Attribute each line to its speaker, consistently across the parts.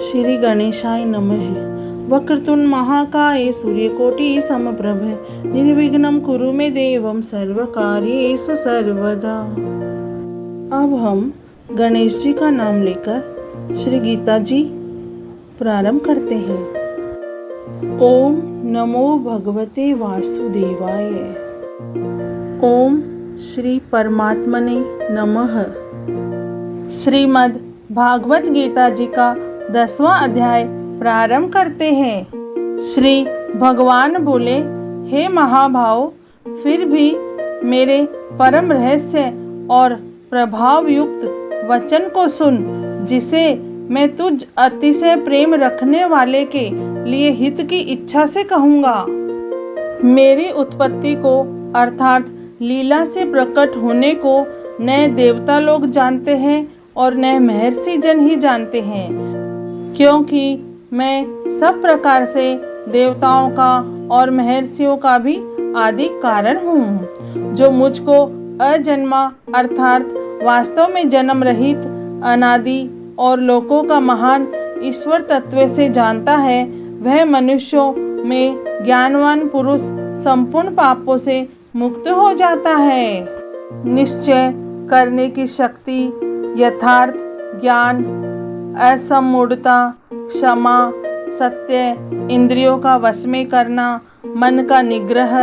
Speaker 1: श्री गणेशाय नमः। वक्रतुंड महाकाय सूर्यकोटि समप्रभ निर्विघ्नं कुरु मे देवं सर्वकार्येषु सर्वदा। अब हम गणेश जी का नाम लेकर श्री गीता जी प्रारंभ करते हैं। ओम नमो भगवते वासुदेवाय। ओम श्री परमात्मने नमः। श्रीमद् भागवत गीता जी का 10वां अध्याय प्रारंभ करते हैं। श्री भगवान बोले, हे महाभाव, फिर भी मेरे परम रहस्य और प्रभाव युक्त वचन को सुन, जिसे मैं तुझ अतिशय प्रेम रखने वाले के लिए हित की इच्छा से कहूँगा। मेरी उत्पत्ति को अर्थात लीला से प्रकट होने को न देवता लोग जानते हैं और न महर्षि जन ही जानते हैं, क्योंकि मैं सब प्रकार से देवताओं का और महर्षियों का भी आदि कारण हूँ। जो मुझको अजन्मा अर्थात वास्तव में जन्म रहित अनादि और लोकों का महान ईश्वर तत्व से जानता है, वह मनुष्यों में ज्ञानवान पुरुष संपूर्ण पापों से मुक्त हो जाता है। निश्चय करने की शक्ति, यथार्थ ज्ञान, असमूढ़ता, क्षमा, सत्य, इंद्रियों का वश में करना, मन का निग्रह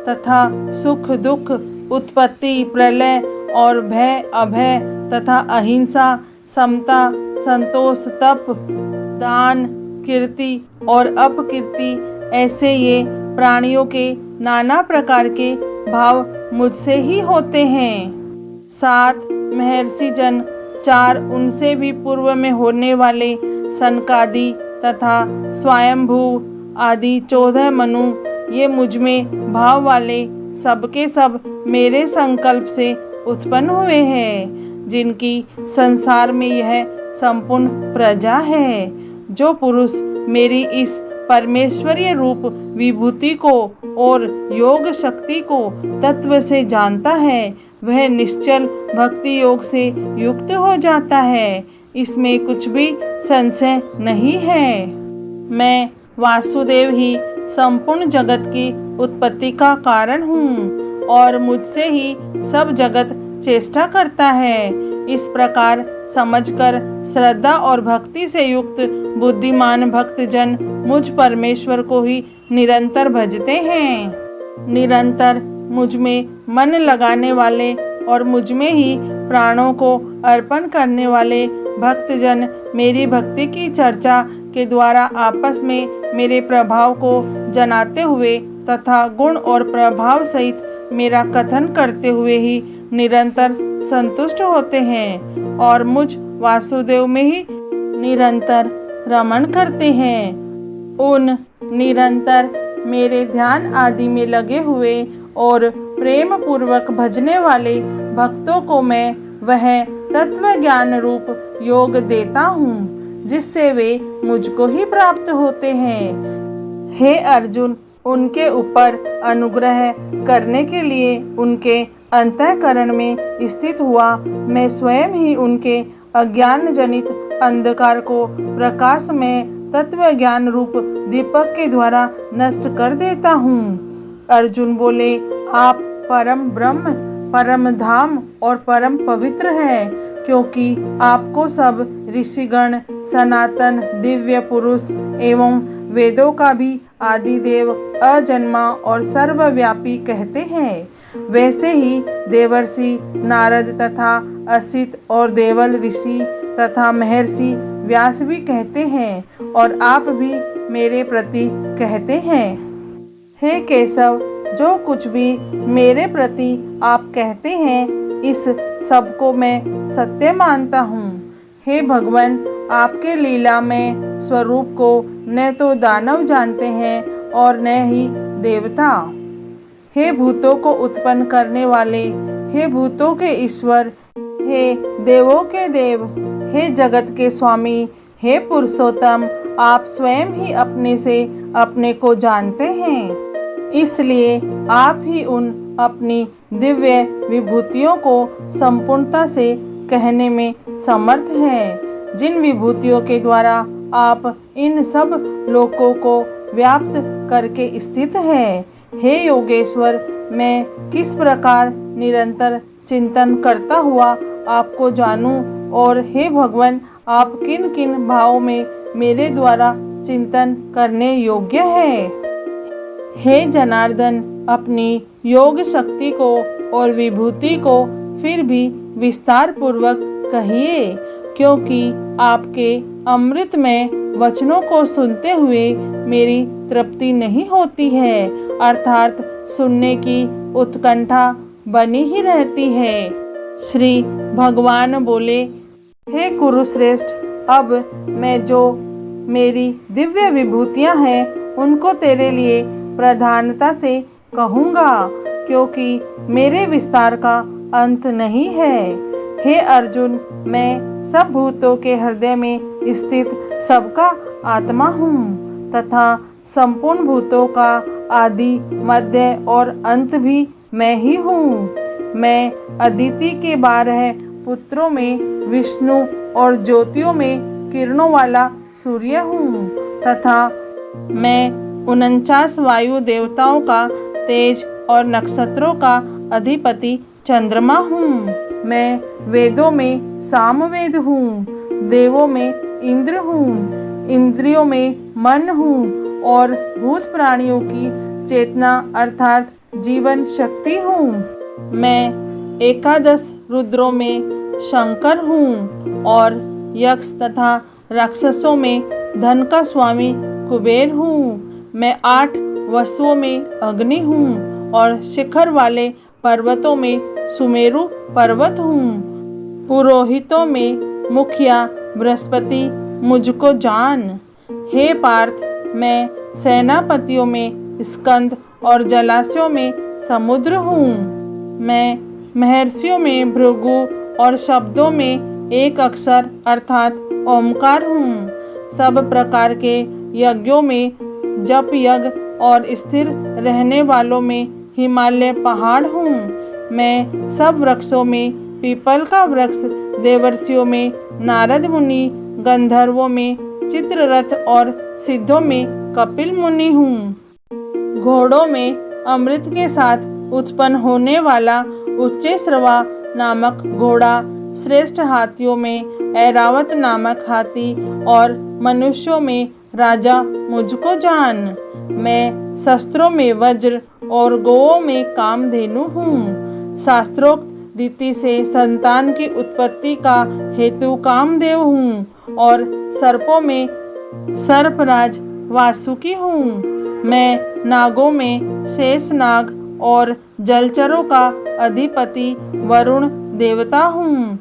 Speaker 1: तथा सुख दुख, उत्पत्ति प्रलय और भय अभय तथा अहिंसा, समता, संतोष, तप, दान, कीर्ति और अपकीर्ति, ऐसे ये प्राणियों के नाना प्रकार के भाव मुझसे ही होते हैं। 7 महर्षि जन, 4 उनसे भी पूर्व में होने वाले सनकादि तथा स्वयंभू आदि 14 मनु, ये मुझ में भाव वाले सबके सब मेरे संकल्प से उत्पन्न हुए हैं, जिनकी संसार में यह संपूर्ण प्रजा है। जो पुरुष मेरी इस परमेश्वरीय रूप विभूति को और योग शक्ति को तत्व से जानता है, वह निश्चल भक्ति योग से युक्त हो जाता है। इसमें कुछ भी संशय नहीं है। मैं वासुदेव ही संपूर्ण जगत की उत्पत्ति का कारण हूँ और मुझसे ही सब जगत चेष्टा करता है। इस प्रकार समझकर श्रद्धा और भक्ति से युक्त बुद्धिमान भक्तजन मुझ परमेश्वर को ही निरंतर भजते हैं। निरंतर मुझ में मन लगाने वाले और मुझ में ही प्राणों को अर्पण करने वाले भक्तजन मेरी भक्ति की चर्चा के द्वारा आपस में मेरे प्रभाव को जनाते हुए तथा गुण और प्रभाव सहित मेरा कथन करते हुए ही निरंतर संतुष्ट होते हैं और मुझ वासुदेव में ही निरंतर रमण करते हैं। उन निरंतर मेरे ध्यान आदि में लगे हुए और प्रेम पूर्वक भजने वाले भक्तों को मैं वह तत्व ज्ञान रूप योग देता हूँ, जिससे वे मुझको ही प्राप्त होते हैं। हे अर्जुन, उनके ऊपर अनुग्रह करने के लिए उनके अंतःकरण में स्थित हुआ मैं स्वयं ही उनके अज्ञान जनित अंधकार को प्रकाश में तत्व ज्ञान रूप दीपक के द्वारा नष्ट कर देता हूँ। अर्जुन बोले, आप परम ब्रह्म, परम धाम और परम पवित्र है, क्योंकि आपको सब ऋषिगण सनातन दिव्य पुरुष एवं वेदों का भी आदिदेव, अजन्मा और सर्वव्यापी कहते हैं। वैसे ही देवर्षि नारद तथा असित और देवल ऋषि तथा महर्षि व्यास भी कहते हैं और आप भी मेरे प्रति कहते हैं। हे केशव, जो कुछ भी मेरे प्रति आप कहते हैं, इस सब को मैं सत्य मानता हूँ। हे भगवान, आपके लीला में स्वरूप को न तो दानव जानते हैं और न ही देवता। हे भूतों को उत्पन्न करने वाले, हे भूतों के ईश्वर, हे देवों के देव, हे जगत के स्वामी, हे पुरुषोत्तम, आप स्वयं ही अपने से अपने को जानते हैं। इसलिए आप ही उन अपनी दिव्य विभूतियों को संपूर्णता से कहने में समर्थ हैं, जिन विभूतियों के द्वारा आप इन सब लोकों को व्याप्त करके स्थित है। हे योगेश्वर, मैं किस प्रकार निरंतर चिंतन करता हुआ आपको जानूं, और हे भगवान, आप किन किन भावों में मेरे द्वारा चिंतन करने योग्य है। हे जनार्दन, अपनी योग शक्ति को और विभूति को फिर भी विस्तार पूर्वक कहिए, क्योंकि आपके अमृतमय वचनों को सुनते हुए मेरी तृप्ति नहीं होती है, अर्थात सुनने की उत्कंठा बनी ही रहती है। श्री भगवान बोले, हे कुरुश्रेष्ठ, अब मैं जो मेरी दिव्य विभूतियां हैं उनको तेरे लिए प्रधानता से कहूँगा, क्योंकि मेरे विस्तार का अंत नहीं है। हे अर्जुन, मैं सब भूतों के हृदय में स्थित सबका आत्मा हूँ तथा संपूर्ण भूतों का आदि, मध्य और अंत भी मैं ही हूँ। मैं अदिति के 12 पुत्रों में विष्णु और ज्योतियों में किरणों वाला सूर्य हूँ तथा मैं 49 वायु देवताओं का तेज और नक्षत्रों का अधिपति चंद्रमा हूँ। मैं वेदों में सामवेद हूँ, देवों में इंद्र हूँ, इंद्रियों में मन हूँ और भूत प्राणियों की चेतना अर्थात जीवन शक्ति हूँ। मैं 11 रुद्रों में शंकर हूँ और यक्ष तथा राक्षसों में धन का स्वामी कुबेर हूँ। मैं 8 वसुओं में अग्नि हूँ और शिखर वाले पर्वतों में सुमेरु पर्वत हूँ। पुरोहितों में मुखिया बृहस्पति मुझको जान। हे पार्थ, मैं सेनापतियों में स्कंद और जलाशयों में समुद्र हूँ। मैं महर्षियों में भृगु और शब्दों में एक अक्षर अर्थात ओमकार हूँ। सब प्रकार के यज्ञों में जप यज्ञ और स्थिर रहने वालों में हिमालय पहाड़ हूँ। मैं सब वृक्षों में पीपल का वृक्ष, देवर्षियों में नारद मुनि, गंधर्वों में चित्ररथ और सिद्धों में कपिल मुनि हूँ। घोड़ों में अमृत के साथ उत्पन्न होने वाला उच्चैश्रवा नामक घोड़ा, श्रेष्ठ हाथियों में ऐरावत नामक हाथी और मनुष्यों में राजा मुझको जान। मैं शस्त्रों में वज्र और गौओं में कामधेनु हूँ। शास्त्रोक्त रीति से संतान की उत्पत्ति का हेतु कामदेव हूँ और सर्पों में सर्पराज वासुकी हूँ। मैं नागों में शेषनाग और जलचरों का अधिपति वरुण देवता हूँ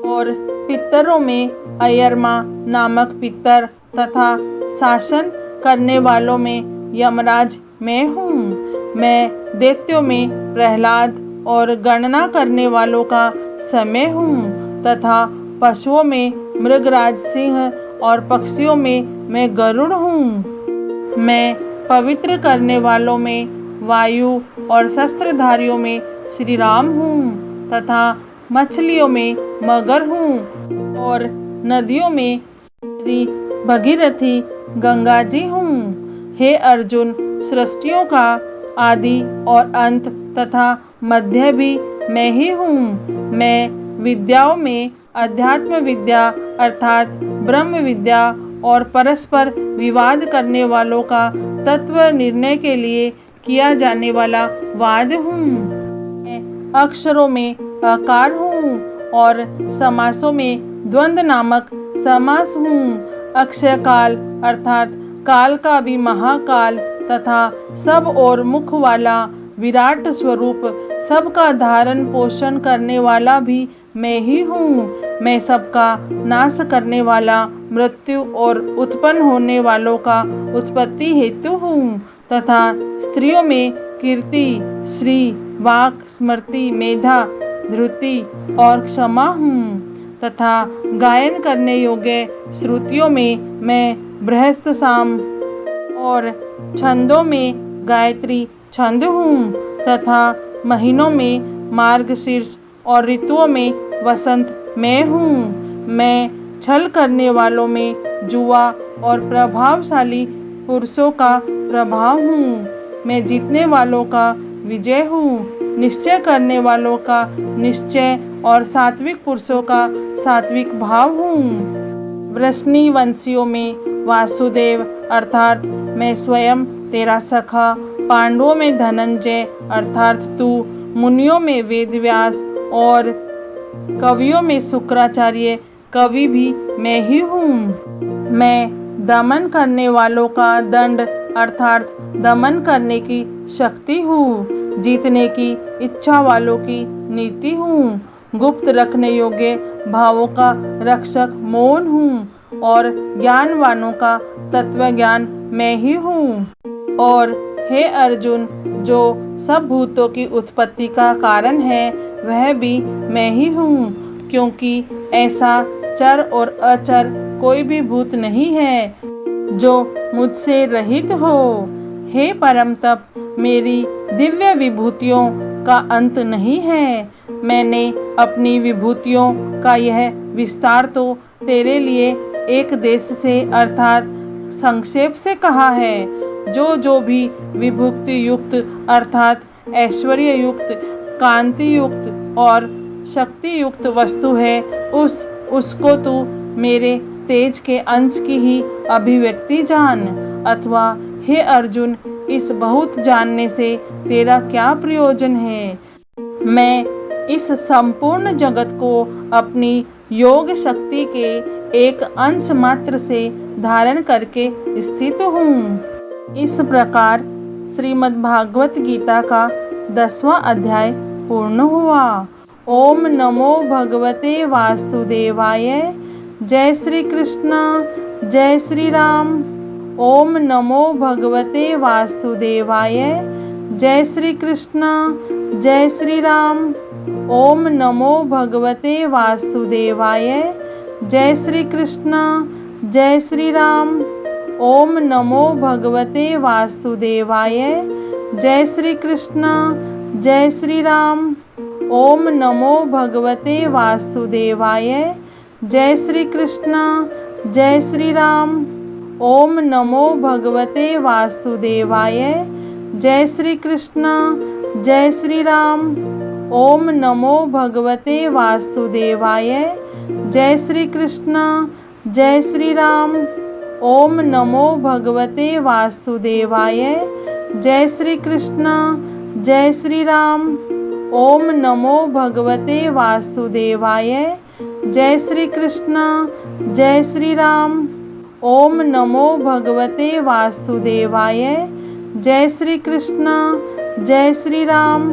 Speaker 1: और पितरों में अयरमा नामक पितर तथा शासन करने वालों में यमराज मैं हूँ। मैं दैत्यों में प्रहलाद और गणना करने वालों का समय हूँ तथा पशुओं में मृगराज सिंह और पक्षियों में मैं गरुड़ हूँ। मैं पवित्र करने वालों में वायु और शस्त्रधारियों में श्री राम हूँ तथा मछलियों में मगर हूँ और नदियों में श्री भगीरथी गंगा जी हूँ। हे अर्जुन, सृष्टियों का आदि और अंत तथा मध्य भी मैं ही हूँ। मैं विद्याओं में अध्यात्म विद्या अर्थात ब्रह्म विद्या और परस्पर विवाद करने वालों का तत्व निर्णय के लिए किया जाने वाला वाद हूँ। मैं अक्षरों में आकार हूँ और समासों में द्वंद्व नामक समास हूँ। अक्षय काल अर्थात काल का भी महाकाल तथा सब और मुख वाला विराट स्वरूप, सबका धारण पोषण करने वाला भी मैं ही हूँ। मैं सबका नाश करने वाला, मृत्यु और उत्पन्न होने वालों का उत्पत्ति हेतु हूँ तथा स्त्रियों में कीर्ति, श्री, वाक, स्मृति, मेधा, धृति और क्षमा हूँ तथा गायन करने योग्य श्रुतियों में मैं बृहस्पति साम और छंदों में गायत्री छंद हूँ तथा महीनों में मार्गशीर्ष और ऋतुओं में वसंत मैं हूँ। मैं छल करने वालों में जुआ और प्रभावशाली पुरुषों का प्रभाव हूँ। मैं जीतने वालों का विजय हूँ, निश्चय करने वालों का निश्चय और सात्विक पुरुषों का सात्विक भाव हूँ। वृष्णि वंशियों में वासुदेव अर्थात मैं स्वयं तेरा सखा, पांडवों में धनंजय अर्थात तू, मुनियों में वेदव्यास और कवियों में शुक्राचार्य कवि भी मैं ही हूँ। मैं दमन करने वालों का दंड अर्थात दमन करने की शक्ति हूँ, जीतने की इच्छा वालों की नीति हूँ, गुप्त रखने योग्य भावों का रक्षक मौन हूँ और ज्ञानवानों का तत्व ज्ञान मैं ही हूँ। और हे अर्जुन, जो सब भूतों की उत्पत्ति का कारण है वह भी मैं ही हूँ, क्योंकि ऐसा चर और अचर कोई भी भूत नहीं है जो मुझसे रहित हो। हे परम तप, मेरी दिव्य विभूतियों का अंत नहीं है। मैंने अपनी विभूतियों का यह विस्तार तो तेरे लिए एक देश से अर्थात संक्षेप से कहा है। जो भी विभूति युक्त अर्थात ऐश्वर्य युक्त, कांति युक्त और शक्ति युक्त वस्तु है उसको तू मेरे तेज के अंश की ही अभिव्यक्ति जान। अथवा हे अर्जुन, इस बहुत जानने से तेरा क्या प्रयोजन है? मैं इस संपूर्ण जगत को अपनी योग शक्ति के एक अंश मात्र से धारण करके स्थित हूँ। इस प्रकार श्रीमद् भागवत गीता का 10वां अध्याय पूर्ण हुआ। ओम नमो भगवते वासुदेवाय। जय श्री कृष्ण, जय श्री राम। ओम नमो भगवते वासुदेवाय। जय श्री कृष्ण, जय श्री राम। ओम नमो भगवते वासुदेवाय। जय श्री कृष्ण, जय श्री राम। ओम नमो भगवते वासुदेवाय। जय श्री कृष्ण, जय श्री राम। ओम नमो भगवते वासुदेवाय। जय श्री कृष्ण, जय श्री राम। ओम नमो भगवते वासुदेवाय। जय श्री कृष्ण, जय श्री राम। ओम नमो भगवते वासुदेवाय। जय श्री कृष्ण, जय श्री राम। ओम नमो भगवते वासुदेवाय। जय श्री कृष्ण, जय श्री राम। ओम नमो भगवते वासुदेवाय। जय श्री कृष्ण, जय श्री राम। ओम नमो भगवते वासुदेवाय। जय श्री कृष्ण, जय श्री राम।